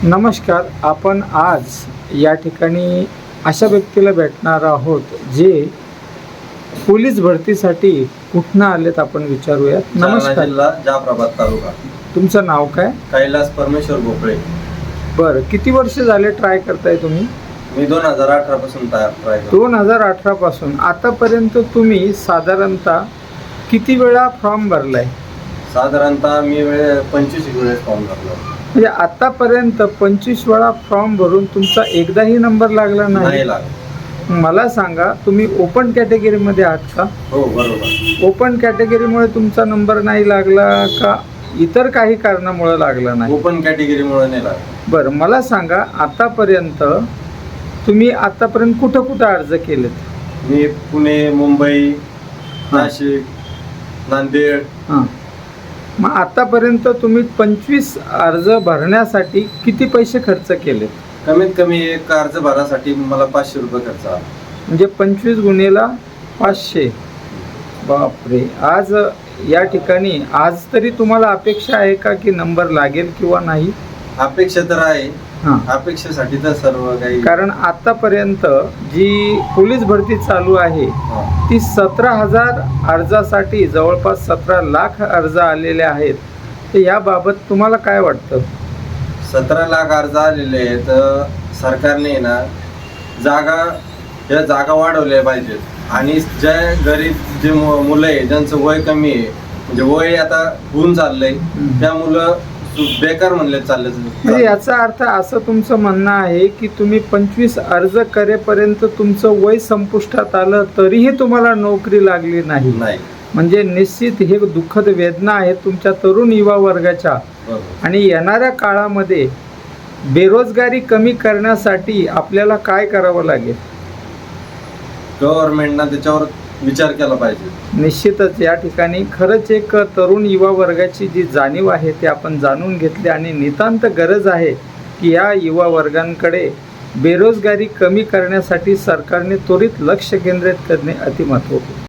नमस्कार. आपण आज या ठिकाणी अशा व्यक्तीला भेटणार आहोत जे पोलीस भरतीसाठी कुठनं आलेत आपण विचारूयात. नमस्कार. जिल्हा जाफराबाद तालुका. तुमचं नाव काय? कैलास परमेश्वर भोपळे. बरं, किती वर्ष झाले ट्राय करताय तुम्ही? मी 2018 पासून ट्राय करतो. 2018 पासून आतापर्यंत तुम्ही साधारणतः किती वेळा फॉर्म भरलाय? साधारणतः मी 25 वेळेस फॉर्म भरलो. म्हणजे आतापर्यंत 25 वेळा फॉर्म भरून तुमचा एकदाही नंबर लागला नाही? लागला. मला सांगा, तुम्ही ओपन कॅटेगरीमध्ये आहात का? हो, बरोबर. ओपन कॅटेगरीमुळे तुमचा नंबर नाही लागला का इतर काही कारणामुळे लागला नाही? ओपन कॅटेगरीमुळे नाही लागला. बरं, मला सांगा, तुम्ही आतापर्यंत कुठं कुठं अर्ज केलेत? मी पुणे, मुंबई, नाशिक, नांदेड. हां. मग आतापर्यंत तुम्ही 25 अर्ज भरण्यासाठी किती पैसे खर्च केलेत? कमीत कमी एक अर्ज भरण्यासाठी मला 500 रुपये खर्च आला. म्हणजे 25 गुणिले 500. बापरे. आज या ठिकाणी आज तरी तुम्हाला अपेक्षा आहे का की नंबर लागेल किंवा नाही? अपेक्षा तर आहे. हां. अपेक्षेसाठी तर सर्व काही. कारण आतापर्यंत जी पोलीस भरती चालू आहे हा. ती 17,000 अर्जासाठी जवळपास 17 लाख अर्ज आलेले आहेत. तर याबाबत तुम्हाला काय वाटतं? 17 लाख अर्ज आलेले आहेत. सरकारने ना जागा वाढवल्या पाहिजेत आणि जे गरीब जे मुलं आहे ज्यांचं वय कमी आहे, म्हणजे वय आता होऊन चाललंय, त्या मुलं बेकार म्हणले चालले. म्हणजे याचा अर्थ असं तुमचं म्हणणं आहे की तुम्ही 25 अर्ज करेपर्यंत तुमचं वय संपुष्टात आलं तरीही तुम्हाला नोकरी लागली नाही? म्हणजे निश्चित हे दुःखद वेदना आहे तुमच्या तरुण युवा वर्गाच्या. आणि येणाऱ्या काळामध्ये बेरोजगारी कमी करण्यासाठी आपल्याला काय करावं लागेल? गव्हर्नमेंटनं त्याच्यावर विचार केला पाहिजे. निश्चितच या ठिकाणी खरंच एक तरुण युवा वर्गाची जी जाणीव आहे ते आपण जाणून घेतली आणि नितांत गरज आहे की या युवा वर्गांकडे बेरोजगारी कमी करण्यासाठी सरकारने त्वरित लक्ष केंद्रित करणे अतिमहत्त्वपूर्ण.